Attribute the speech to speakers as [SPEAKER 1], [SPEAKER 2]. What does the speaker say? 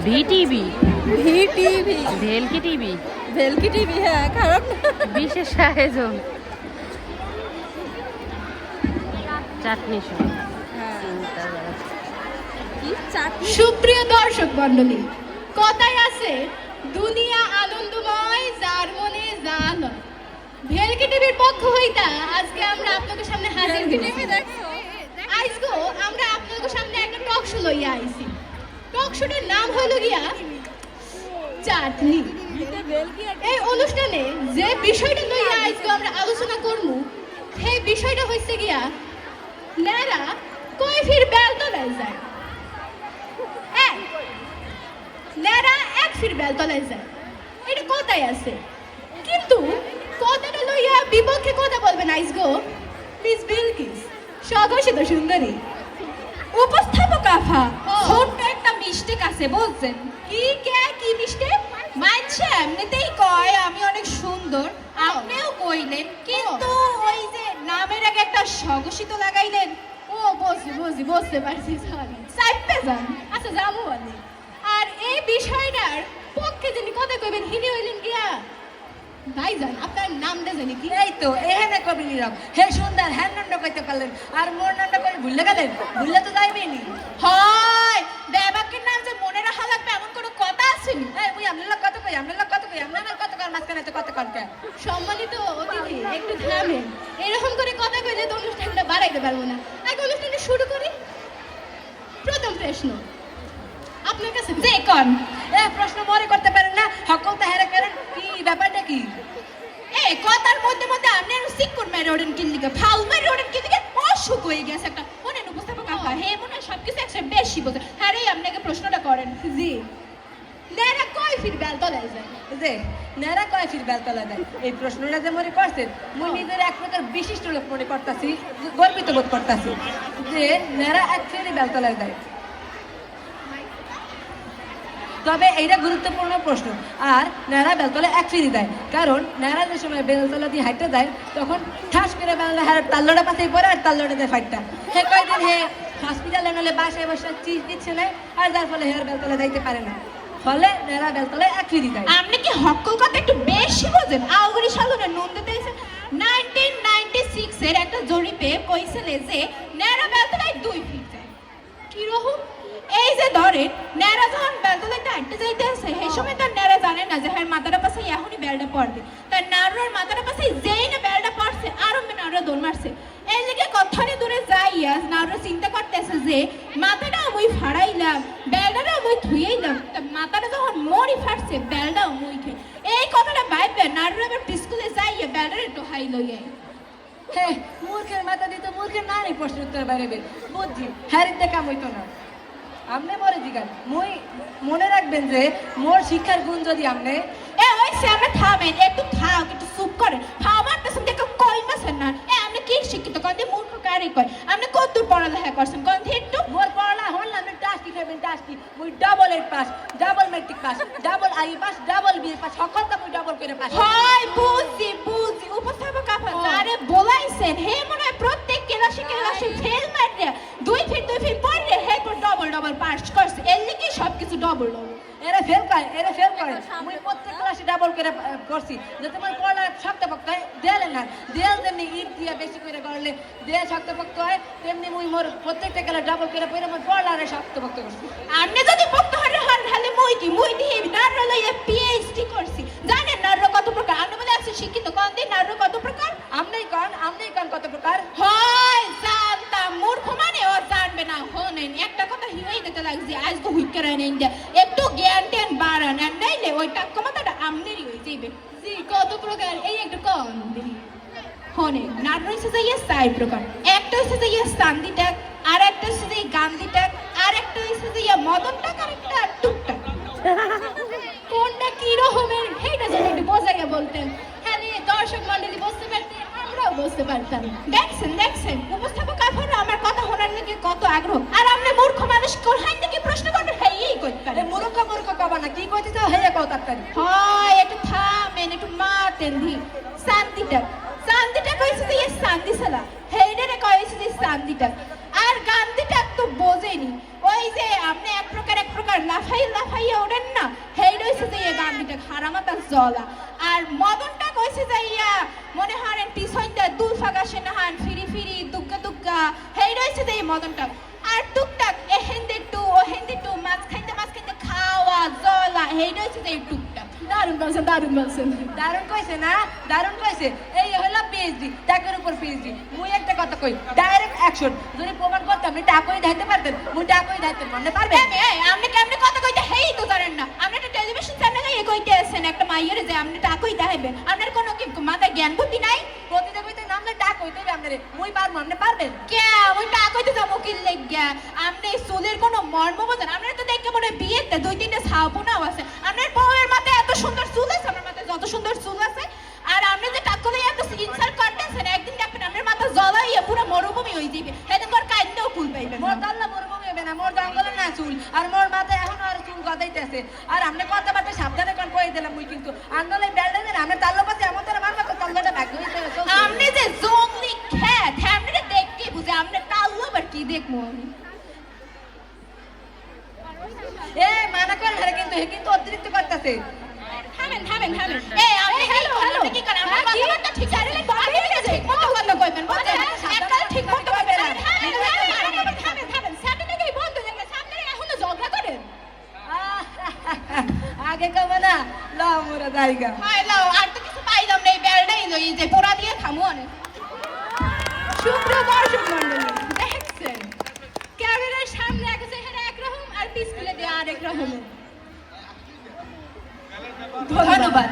[SPEAKER 1] VTV
[SPEAKER 2] VTV
[SPEAKER 1] ভেলকি TV
[SPEAKER 2] ভেলকি TV, হ্যাঁ খারাপ না।
[SPEAKER 1] বিশেষ আয়োজন চাটনি শো।
[SPEAKER 2] কি চাটনি?
[SPEAKER 3] সুপ্রিয় দর্শক মণ্ডলী, কথায় আছে দুনিয়া আনন্দময় যার মনে জান। ভেলকি টিভির পক্ষ হইতা আজকে আমরা আপনাদের সামনে হাজির
[SPEAKER 2] ভেলকি
[SPEAKER 3] হইছি।
[SPEAKER 2] টিভি দেখছো?
[SPEAKER 3] আজকে আমরা আপনাদের সামনে একটা টক শো লইয়া আইছি। টক শোটার নাম হলো গিয়া চাটনি।
[SPEAKER 2] ভেলকি আর
[SPEAKER 3] এই অনুষ্ঠানে যে বিষয়টা লইয়া আজকে আমরা আলোচনা করব, সেই বিষয়টা হইছে গিয়া নেরা কই ফির বেল তলায় যায়। এক নেরা এক ফির বেল তলায় যায়, এটা কথাই আছে। কিন্তু কথাটা লইয়া বিপক্ষে কথা বলবেন আজকে মিস বিলকিস, স্বঘোষিত সুন্দরী উপস্থাপক আফা।
[SPEAKER 2] ছোট্ট একটা মিস্টেক আছে বলছেন।
[SPEAKER 3] কি মিস্টেক?
[SPEAKER 2] মানছে এমনিতেই কয় আমি অনেক সুন্দর, আপনিও কইলেন, কিন্তু ওই যে নামের আগে একটা স্বঘোষিত লাগাইলেন।
[SPEAKER 3] ও বুঝতে পারছি, সরি সাইপে যান। আচ্ছা যাবো বলে। আর এই বিষয়টার পক্ষে যিনি কথা কইবেন হিনি হইলেন গিয়া ভাই যান, আপনার নাম দে জানি কি?
[SPEAKER 4] এই তো এখানে কবি নিলাম হে সুন্দর হ্যাঁ নন্ড কইতে পারলেন আর মোর নন্ড করে ভুলে গেলেন, ভুললে তো যাইবেই নি।
[SPEAKER 2] হয় দেবাকের নাম যে মনে রাখা লাগবে এমন কোনো কথা আছে নি?
[SPEAKER 4] এই মুই আপনার কত কই আপনার কত কই আপনার কত কর মাঝখানে তো কত কর কে
[SPEAKER 3] সম্মানিত অতিথি একটু থামেন। এরকম করে কথা কইলে তো অনুষ্ঠানটা বাড়াইতে পারবো না। আগে অনুষ্ঠানটা শুরু করি। প্রথম প্রশ্ন আপনার কাছে
[SPEAKER 2] যে কোন
[SPEAKER 4] এ প্রশ্ন মনে করতে পারেন না হকল তো হেরে করেন কি ব্যাপারটা কি?
[SPEAKER 2] এই কথার মধ্যে মধ্যে আপনি আর সিকুর মেরে ওড়েন কি লিগে ফাল মেরে ওড়েন কি লিগে অসুখ হয়ে গেছে একটা মনে উপস্থাপক আফা। হে মনে হয় সবকিছু একসাথে বেশি বোঝে। হ্যাঁ রে আপনাকে প্রশ্নটা করেন।
[SPEAKER 3] জি নেরা কই ফির বেল তলায় যায়?
[SPEAKER 4] যে নেরা কয় ফির বেলতলা দেয় এই প্রশ্নটা যে মনে করছেন মুই নিজের এক প্রকার বিশিষ্ট লোক মনে করতাছি, গর্বিত বোধ করতাছি যে নেরা এক ফিরে বেলতলায় দেয়। তবে এইটা গুরুত্বপূর্ণ প্রশ্ন। আর নেড়া বেলতলা এক ফিরি দেয়, কারণ নেড়া যে সময় বেলতলা দিয়ে হাইটে দেয় তখন ঠাস করে বেলতলা হ্যাঁ তাল্লোটা পাশে পড়ে আর তাল্লোটা দেয় ফাইটটা। হে কয়দিন হে হসপিটালে নলে বাসায় বসে চিজ দিচ্ছে না, আর যার ফলে হেয়ার বেলতলা যাইতে পারে না, ফলে নেড়া বেলতলা এক ফিরি দেয়।
[SPEAKER 2] আপনি কি হক্কল কথা একটু বেশি বোঝেন? আউগরি সালনে নুন দিতে এসে 1996 এর একটা জরিপে কইছিল যে নেড়া বেলতলায় 2 ফিট যায়। কি রকম? এই যে ধরেন নেড়া যখন বেলতলায় হাঁটতে যাইতে আছে সেই সময় তার নেড়া জানে না যে হ্যাঁ মাথাটা পাশে এখনই বেলটা পড়বে। তার নাড়ার মাথাটা পাশে যেই না বেলটা পড়ছে আরো নাড়া দৌড় মারছে। এই দিকে কতখানি দূরে যাইয়া নাড়া চিন্তা করতেছে যে মাথাটা আমি ফাড়াইলাম, বেলটাটা আমি ধুইলাম, তা মাথাটা যখন মরি ফাটছে বেলটাও মুই খাই। এই কথাটা ভাইবে নাড়া আবার স্কুলে যাইয়া বেলটারে একটু হাই লইয়া।
[SPEAKER 4] হ্যাঁ মূর্খের মাথা দিতে মূর্খের নারী প্রশ্ন উত্তর বাইরে বুঝছি হ্যাঁ কাম হইতো না। আপনি মরে জিগান মুই মনে রাখবেন যে মোর শিক্ষার গুণ যদি আপনি
[SPEAKER 2] এ ওই সামনে থামেন, একটু থাক, একটু চুপ করেন। খাবার তো সব দেখো কই মাছেন না। এ আপনি কি শিক্ষিত কোন দিয়ে মূর্খ কারি কয়? আপনি কত পড়ালেখা করছেন কোন দিয়ে একটু?
[SPEAKER 4] মোর পড়ালা হল আপনি টাস্কি খাবেন টাস্কি মুই ডাবল এর pass, double matric pass, double I pass, double B pass, সকল তো মুই ডাবল করে পাস।
[SPEAKER 2] হয় বুঝি উপস্থাপক আপা যারে বলাইছেন হে মনে হয় প্রত্যেক ক্লাসে ফেল মারলে 2 ফিট পড়লে হে তো ডবল পাস করছে। এর লিগে সবকিছু ডবল।
[SPEAKER 4] এরা ফেল করে মুই প্রত্যেক ক্লাসে ডাবল করে করছি যাতে মোর পড়ালা শক্তপোক্ত হয়। দেয়ালে না দেয়াল যেমনি ইট দিয়ে বেশি করে করলে দেয়াল শক্তপোক্ত হয়, তেমনি মুই মোর প্রত্যেকটা ক্লাস ডাবল করে পড়ে মোর পড়ালারে শক্তপোক্ত করছি।
[SPEAKER 2] আপনি যদি পক্ত হন তাহলে মুই দিয়ে নার্র লইয়া পিএইচডি করছি। জানেন নার্র কত প্রকার? আপনি বলে আছেন শিক্ষিত কোন দিন নার্র কত প্রকার?
[SPEAKER 4] আমনেই কন কত প্রকার?
[SPEAKER 2] হয় জানতাম মূর্খ মানে ও জানবে না। হনেন একটা কথা হিওই দিতে লাগছে আজকে হুইকারা নেই দে একটু জ্ঞান টেন বাড়ান আর নাইলে ওই টাক্কা মাথাটা আমনেরই হয়ে যাইবে।
[SPEAKER 3] জি কত প্রকার এই একটু কম দেখি।
[SPEAKER 2] হনে নাট রয়েছে যে ইয়ে 4 প্রকার। একটা হচ্ছে যে ইয়ে চান্দি টাক, আর একটা হচ্ছে যে গান্ধী টাক, আর একটা হচ্ছে যে ইয়ে মদন টাক, আর একটা টুকটাক।
[SPEAKER 3] কোনটা কি রকমের সেইটা যদি একটু বোঝাইয়া বলতেন, হ্যাঁ দর্শক মন্ডলী বুঝতে পারতেন, আমরাও বুঝতে পারতাম।
[SPEAKER 2] দেখছেন উপস্থাপক আফারও আমার কথা শোনার নাকি কত আগ্রহ। আর আপনি মূর্খ মানুষ কোথায় থেকে প্রশ্ন করবেন হ্যাঁ এই করতে পারে।
[SPEAKER 4] মূর্খ কবা না কি কইতে চাও হেয়া কও তাড়াতাড়ি।
[SPEAKER 2] হয় একটু থামেন, একটু মাতেন দি। শান্তিটা কইছে যে শান্তি সালা হেইডারে কইছে যে শান্তিটা। আর গান্ধীটা তো বোঝেনি। ওই যে আপনি এক প্রকার জলা। আর মদনটা কইছে যে ইয়া মনে হারেন পিছনটা দুল ফাগাসে নাহান ফিরি ফিরি দুগ্গা দুগ্গা হেই রয়েছে যে এই মদনটা। আর টুকটাক এহেন্দে টু ওহেন্দে টু মাছ খাইতে খাওয়া জলা হেই রয়েছে যে এই টুকটাক।
[SPEAKER 3] দারুণ বলছেন, দারুণ বলছেন।
[SPEAKER 4] দারুণ কইছে না, দারুণ কইছে। এই হলো পিএইচডি, টাকার উপর পিএইচডি। মুই একটা কথা কই, ডাইরেক্ট অ্যাকশন। যদি প্রমাণ করতে আপনি টাকাই দিতে পারতেন, মুই টাকাই দিতে মানে পারবেন।
[SPEAKER 2] আপনি কেমনে কথা কইতে হেই তো জানেন না। আপনি একটা টেলিভিশন চ্যানেলে এ কইতে আছেন একটা মাইয়ের যে আপনি টাকাই দেখাইবেন। আপনার কোনো কি মাথায় জ্ঞান বুদ্ধি নাই?
[SPEAKER 4] প্রতিযোগিতায় নামলে টাকা হইতে হবে আপনারে। মুই পারবো, আপনি পারবেন?
[SPEAKER 2] কে ওই টাকা কইতে যাবো কি লাগিয়া? আপনি চুলের কোনো মর্ম বোঝেন? আপনার তো দেখে মনে হয় বিয়েতে 2-3টা ছাউপনাও আছে। আপনার বউয়ের মাথায় এত সুন্দর চুল আছে, আমার মাথায় যত সুন্দর চুল আছে। আর আপনি যে টাকা করে এত ইনসাল্ট করতেছেন, একদিন দেখবেন আপনার মাথা জ্বলাইয়া পুরো মরুভূমি হয়ে যাবে। সেদিন আর কাইন্দেও ফুল পাইবেন না।
[SPEAKER 4] মোর দাল্লা মরুভূমি হবে না, মোর জঙ্গলে না চুল। আর মোর মাথায় এখন আর চুল গদাইতেছে। আর আপনি কথাবার্তা সাবধানে কোন কই দিলাম মুই কিন্তু। আন্দোলনে বেলডা দেন, আমরা তাল্লা পাশে এমন তারা মারবা তো তাল্লাটা ভাগ হইতে চলছে।
[SPEAKER 2] আপনি যে জঙ্গলি খ্যাত, আপনি দেখকে বুঝে আপনি টাল্লো আবার কি দেখবো আমি।
[SPEAKER 4] এ মানা করেন না কিন্তু, হে কিন্তু অতিরিক্ত করতেছে।
[SPEAKER 2] থামেন থামেন থামেন। এই আপনি হ্যালো হ্যালো কি করেন? আমার কথাবার্তা ঠিক আছে আপনি ঠিক মতো কথা কইবেন বুঝছেন? একটা ঠিক মতো কইবেন। থামেন থামেন সামনে থেকে বন্ধ হয়ে গেছে। আপনি এখনো ঝগড়া করেন?
[SPEAKER 4] আগে কবে না ল মোরা জায়গা।
[SPEAKER 2] হাই লাও আর তো কিছু পাইলাম না। এই বেলটাই লই যে পোড়া দিয়ে খামু অনেক।
[SPEAKER 3] শুক্র দর্শক মণ্ডলী, দেখছেন ক্যামেরার সামনে এক চেহারা একরকম আর পিছনে দিয়ে আরেক রকম।
[SPEAKER 2] ধন্যবাদ।